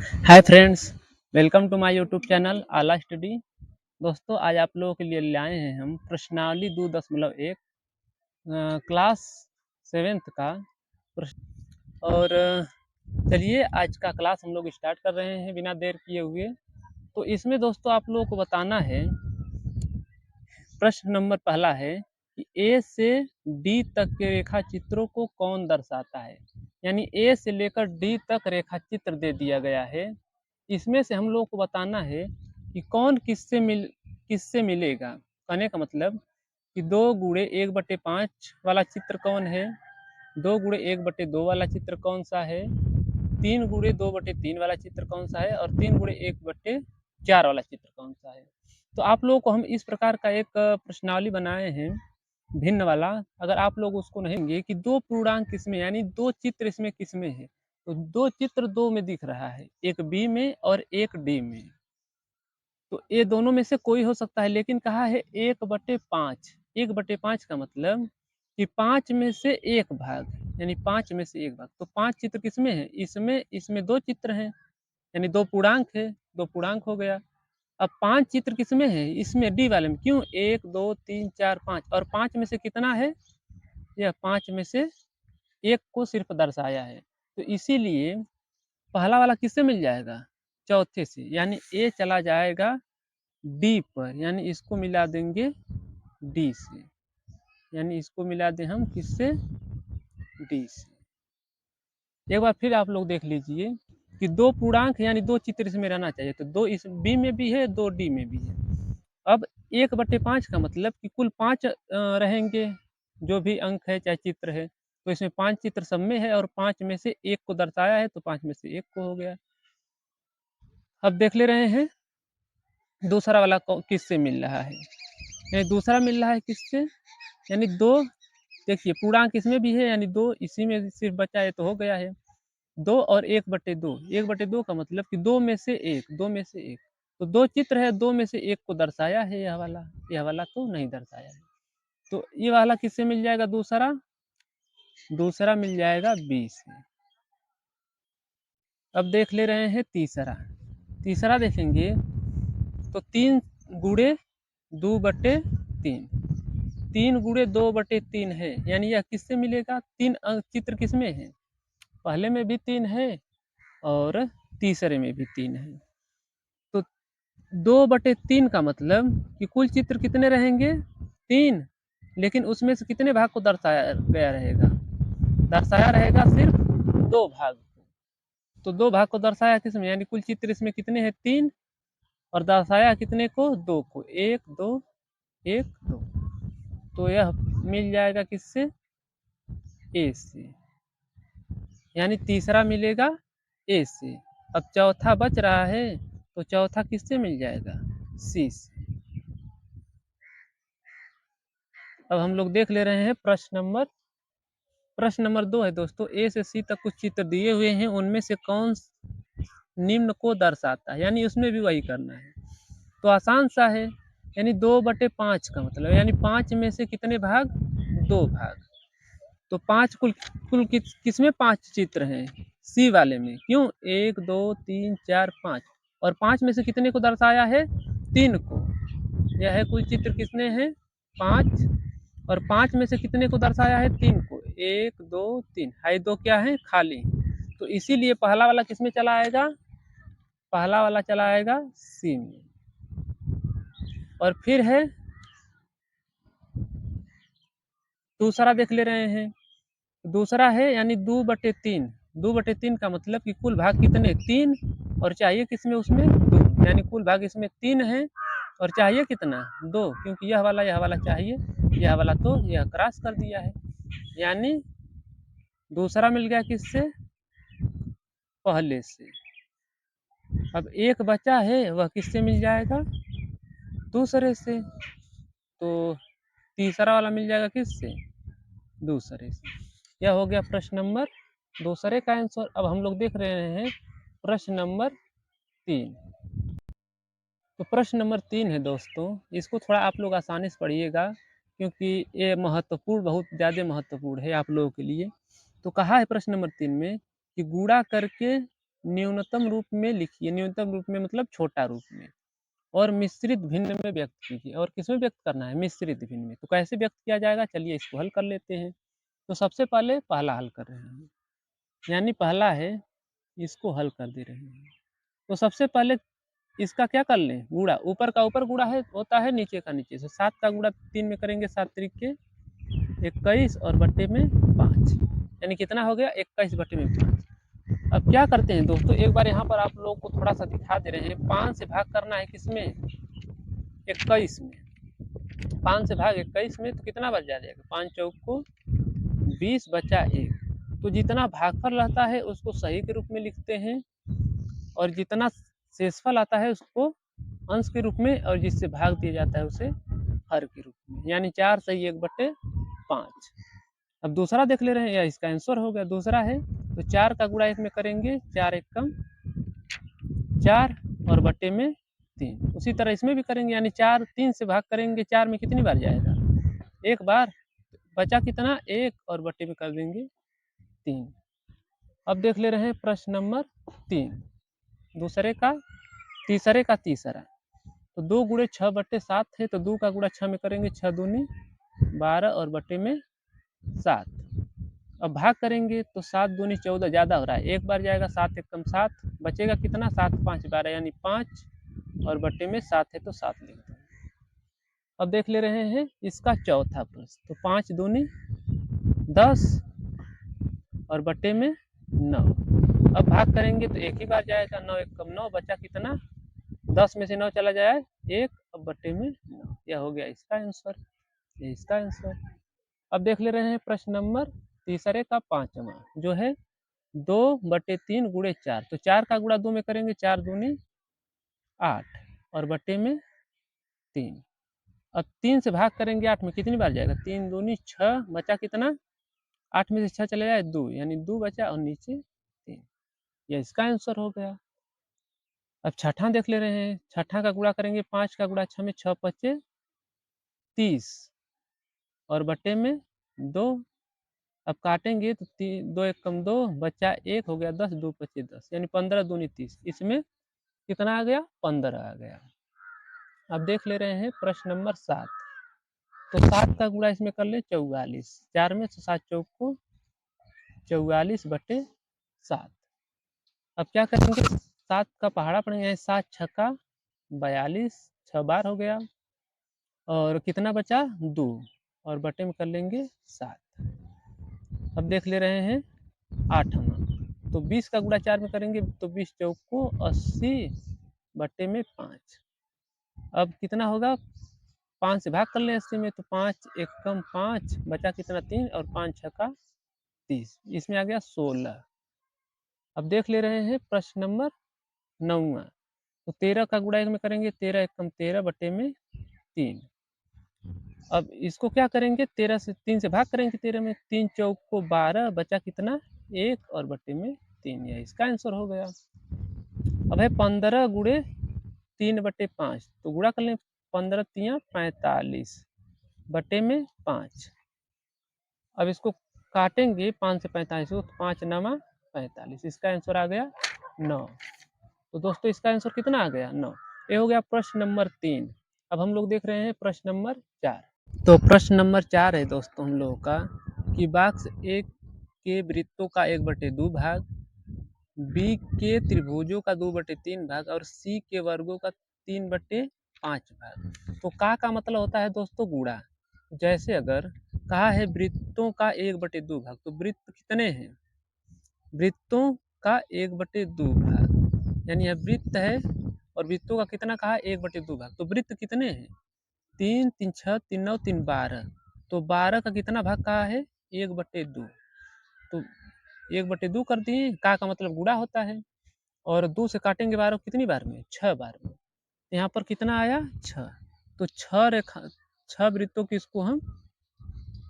Hi friends, welcome to my YouTube channel आला study. दोस्तों, आज आप लोगों के लिए लाए हैं हम प्रश्नावली 2.1 क्लास 7th का प्रश्न। और चलिए आज का क्लास हम लोग स्टार्ट कर रहे हैं बिना देर किए हुए। तो इसमें दोस्तों आप लोगों को बताना है, प्रश्न नंबर पहला है कि ए से डी तक के रेखा चित्रों को कौन दर्शाता है। यानी ए से लेकर डी तक रेखा चित्र दे दिया गया है। इसमें से हम लोग को बताना है कि कौन किससे मिलेगा। कहने का मतलब कि 2 × 1/5 वाला चित्र कौन है, 2 × 1/2 वाला चित्र कौन सा है, 3 × 2/3 वाला चित्र कौन सा है और 3 × 1/4 वाला चित्र कौन सा है। तो आप लोगों को हम इस प्रकार का एक प्रश्नावली बनाए हैं भिन्न वाला। अगर आप लोग उसको नहीं कि दो पूर्णांक किसमें, यानी दो चित्र इसमें किसमें है, तो दो चित्र दो में दिख रहा है, एक बी में और एक डी में। तो ये दोनों में से कोई हो सकता है, लेकिन कहा है 1/5। 1/5 का मतलब कि 5 में से एक भाग, यानी 5 में से एक भाग। तो 5 चित्र किसमें है, इसमें दो चित्र हैं, यानी दो पूर्णांक है, दो पूर्णांक हो गया। अब 5 चित्र किसमें है, इसमें डी वाले में। क्यों, 1 2 3 4 5, और 5 में से कितना है, यह 5 में से एक को सिर्फ दर्शाया है। तो इसीलिए पहला वाला किससे मिल जाएगा, चौथे से, यानी ए चला जाएगा डी पर, यानी इसको मिला देंगे डी से, यानी इसको मिला दें हम किससे, डी से। एक बार फिर आप लोग देख लीजिए कि दो पूर्णांक यानी दो चित्र इसमें रहना चाहिए, तो दो इस बी में भी है, दो डी में भी है। अब 1/5 का मतलब कि कुल 5 रहेंगे, जो भी अंक है चाहे चित्र है। तो इसमें 5 चित्र सब में है और 5 में से एक को दर्शाया है, तो 5 में से एक को हो गया। अब देख ले रहे हैं दूसरा वाला किससे मिल रहा है, यानी दूसरा मिल रहा है किससे, यानी दो, देखिए पूर्णांक इसमें भी है, यानी दो इसी में सिर्फ बचा है, तो हो गया है 2 और 1/2। 1/2 का मतलब कि दो में से एक, दो में से एक। तो दो चित्र है, दो में से एक को दर्शाया है, यह वाला तो नहीं दर्शाया है। तो ये वाला किससे मिल जाएगा, दूसरा, दूसरा मिल जाएगा बी से। अब देख ले रहे हैं तीसरा। तीसरा देखेंगे तो 3 × 2/3, 3 × 2/3 है, यानी यह किससे मिलेगा, तीन चित्र किसमें है, पहले में भी 3 है और तीसरे में भी 3 है। तो 2/3 का मतलब कि कुल चित्र कितने रहेंगे, 3, लेकिन उसमें से कितने भाग को दर्शाया गया रहेगा, दर्शाया रहेगा सिर्फ 2 भाग। तो 2 भाग को दर्शाया किसमें, यानी कुल चित्र इसमें कितने हैं, 3, और दर्शाया कितने को, 2 को, 1 2 1 2। तो यह मिल जाएगा किससे, ए से, यानी तीसरा मिलेगा ए से। अब चौथा बच रहा है, तो चौथा किससे मिल जाएगा, सी से। अब हम लोग देख ले रहे हैं प्रश्न नंबर 2 है दोस्तों। ए से सी तक कुछ चित्र दिए हुए हैं, उनमें से कौन निम्न को दर्शाता है, यानी उसमें भी वही करना है। तो आसान सा है, यानी 2/5 का मतलब, यानी 5 में से कितने भाग, 2 भाग। तो 5 कुल कुल किसमें 5 चित्र हैं, सी वाले में। क्यों, 1 2 3 4 5, और 5 में से कितने को दर्शाया है, 3 को। यह है कुल चित्र कितने हैं, 5, और 5 में से कितने को दर्शाया है, 3 को। 1 2 3 है, दो क्या है, खाली। तो इसीलिए पहला वाला किसमें चला आएगा, पहला वाला चला आएगा सी में। और फिर है दूसरा, देख ले रहे हैं। दूसरा है यानी 2/3। 2/3 का मतलब कि कुल भाग कितने, 3, और चाहिए किसमें, उसमें 2, यानी कुल भाग इसमें 3 है और चाहिए कितना, 2, क्योंकि यह वाला चाहिए, यह वाला तो यह क्रॉस कर दिया है, यानी दूसरा मिल गया किससे, पहले से। अब एक बचा है, वह किससे मिल जाएगा, दूसरे से। तो तीसरा वाला मिल जाएगा किससे, दूसरे से। यह हो गया प्रश्न नंबर दूसरे का आंसर। अब हम लोग देख रहे हैं प्रश्न नंबर 3। तो प्रश्न नंबर 3 है दोस्तों, इसको थोड़ा आप लोग आसानी से पढ़िएगा, क्योंकि ये महत्वपूर्ण, बहुत ज़्यादा महत्वपूर्ण है आप लोगों के लिए। तो कहा है प्रश्न नंबर 3 में कि गुणा करके न्यूनतम रूप में लिखिए, न्यूनतम रूप में मतलब छोटा रूप में, और मिश्रित भिन्न में व्यक्त कीजिए। और किसमें व्यक्त करना है? मिश्रित भिन्न में। तो कैसे व्यक्त किया जाएगा, चलिए इसको हल कर लेते हैं। तो सबसे पहले पहला हल कर रहे हैं, यानी पहला है, इसको हल कर दे रहे हैं। तो सबसे पहले इसका क्या कर लें, गुणा। ऊपर का ऊपर गुणा है होता है, नीचे का नीचे से। 7 का गुणा 3 में करेंगे, 7 तरीके 21 और बट्टे में 5, यानी कितना हो गया, 21 बट्टे में 5। अब क्या करते हैं दोस्तों, एक बार यहाँ पर आप लोगों को थोड़ा सा दिखा दे रहे हैं। 5 से भाग करना है किसमें, 21 में। 5 से भाग 21 में तो कितना बच जाएगा, 5 चौक को 20 बचा 1। तो जितना भागफल रहता है उसको सही के रूप में लिखते हैं, और जितना शेषफल आता है उसको अंश के रूप में, और जिससे भाग दिया जाता है उसे हर के रूप में, यानी 4 सही 1/5। अब दूसरा देख ले रहे हैं, या इसका आंसर हो गया। दूसरा है तो 4 का गुणा 1 में करेंगे, 4 एकम 4 और बट्टे में 3। उसी तरह इसमें भी करेंगे, यानी 4 3 से भाग करेंगे, 4 में कितनी बार जाएगा, एक बार। बचा कितना, 1 और बट्टे में कर देंगे 3। अब देख ले रहे हैं प्रश्न नंबर 3, दूसरे का तीसरे का तीसरा। तो 2 गुणे 6/7 है, तो 2 का गुणा 6 में करेंगे, 6 दूनी 12 और बट्टे में 7। अब भाग करेंगे तो 7 दूनी 14, ज़्यादा हो रहा है, एक बार जाएगा, 7 एकम 7, बचेगा कितना, 7 5 12, यानी 5 और बट्टे में 7 है तो 7 लिख देंगे। अब देख ले रहे हैं इसका चौथा प्रश्न। तो 5 दूनी 10 और बट्टे में 9। अब भाग करेंगे तो एक ही बार जाएगा, 9 एकम 9, बचा कितना, 10 में से 9 चला जाए 1, अब बट्टे में 9। यह हो गया इसका आंसर, ये इसका आंसर। अब देख ले रहे हैं प्रश्न नंबर तीसरे का पांचवा, जो है 2/3 गुणे 4। तो 4 का गुणा 2 में करेंगे, 4 दूनी 8 और बट्टे में 3। अब 3 से भाग करेंगे 8 में, कितनी बार जाएगा, 3 दूनी 6, बचा कितना, 8 में से 6 चले जाए 2, यानी 2 बचा और नीचे 3। यह इसका आंसर हो गया। अब छठा देख ले रहे हैं, छठा का गुणा करेंगे, 5 का गुणा 6 में, 6 पचे 30 और बट्टे में 2। अब काटेंगे तो 2 एकम 2, बचा 1, हो गया 10, 2 पचे 10, यानी 15 दूनी 30। इसमें कितना आ गया, 15 आ गया। अब देख ले रहे हैं प्रश्न नंबर 7। तो 7 का गुणा इसमें कर ले 44, 4 में 7 चौक को 44/7। अब क्या करेंगे, 7 का पहाड़ा पड़ेंगे, 7 छक्का 42, 6 बार हो गया, और कितना बचा 2, और बटे में कर लेंगे 7। अब देख ले रहे हैं 8वां। तो 20 का गुणा 4 में करेंगे, तो 20 चौक को 80 बट्टे में 5। अब कितना होगा, 5 से भाग कर ले 80 में, तो 5 एकम 5, बचा कितना 3, और 5 छक्का 30, इसमें आ गया 16। अब देख ले रहे हैं प्रश्न नंबर 9वां। तो 13 का गुणा 1 में करेंगे, 13 एकम 13 बट्टे में 3। अब इसको क्या करेंगे, 13 से 3 से भाग करेंगे, 13 में 3 चौक को 12, बचा कितना 1 और बट्टे में 3। यह इसका आंसर हो गया। अब है 15 गुणे 3/5। तो गुणा कर लें, 15 तियाँ 45 बट्टे में 5। अब इसको काटेंगे 5 से 45 को, 5 9 45, इसका आंसर आ गया 9। तो दोस्तों इसका आंसर कितना आ गया, 9। ये हो गया प्रश्न नंबर 3। अब हम लोग देख रहे हैं प्रश्न नंबर 4। तो प्रश्न नंबर 4 है दोस्तों हम लोगों का, कि बॉक्स ए के वृत्तों का 1/2 भाग, बी के त्रिभुजों का 2/3 भाग, और सी के वर्गों का 3/5 भाग। तो का मतलब होता है दोस्तों गुणा। जैसे अगर कहा है वृत्तों का 1/2 भाग, तो वृत्त कितने हैं, वृत्तों का 1/2 भाग, यानी यह वृत्त है, और वृत्तों का कितना कहा, 1/2 भाग। तो वृत्त कितने हैं, 3 3 6 3 9 3 12। तो 12 का कितना भाग कहा है, 1/2। तो 1/2 कर दिए, का मतलब गुणा होता है, और 2 से काटेंगे 12 कितनी बार में, 6 बार में। यहाँ पर कितना आया 6। तो 6 वृत्तों की इसको हम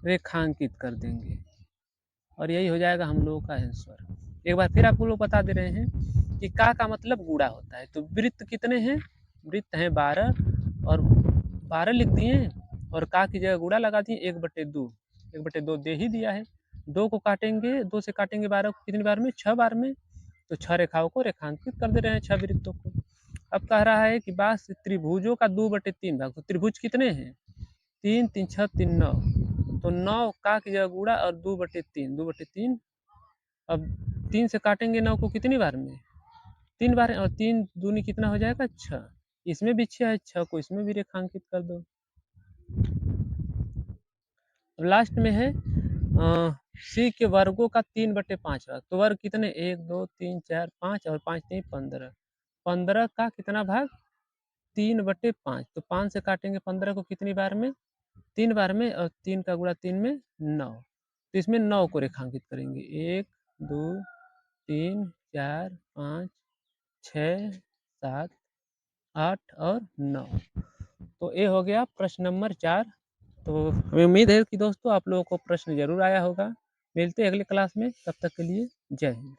रेखांकित कर देंगे, और यही हो जाएगा हम लोगों का आंसर। एक बार फिर आपको लोग बता दे रहे हैं कि का मतलब गुणा होता है। तो वृत्त कितने हैं, वृत्त हैं 12, और 12 लिख दिए, और का की जगह गुणा लगा दिए, 1/2। 1/2 दे ही दिया है। 2 को काटेंगे, 2 से काटेंगे 12 को कितनी बार में, 6 बार में। तो 6 रेखाओं को रेखांकित कर दे रहे हैं 6 वृत्तों को। अब कह रहा है कि बास त्रिभुजों का 2/3 भाग, तो त्रिभुज कितने हैं? 3 3 6 3 9, तो 9 का की जगह गुणा और 2/3, 2/3। अब 3 से काटेंगे 9 को कितनी बार में? 3 बार, और 3 दूनी कितना हो जाएगा? 6। इसमें भी 6 है, 6 को इसमें भी रेखांकित कर दो। लास्ट में है सी के वर्गों का 3/5 भाग, तो वर्ग कितने? 1 2 3 4 5 और 5 3 15, 15 का कितना भाग? 3/5, तो 5 से काटेंगे 15 को कितनी बार में? 3 बार में, और 3 का गुणा 3 में 9, तो इसमें 9 को रेखांकित करेंगे। 1 2 3 4 5 6 7 8 और 9। तो ये हो गया प्रश्न नंबर 4। तो हमें उम्मीद है कि दोस्तों आप लोगों को प्रश्न ज़रूर आया होगा। मिलते हैं अगली क्लास में, तब तक के लिए जय हिंद।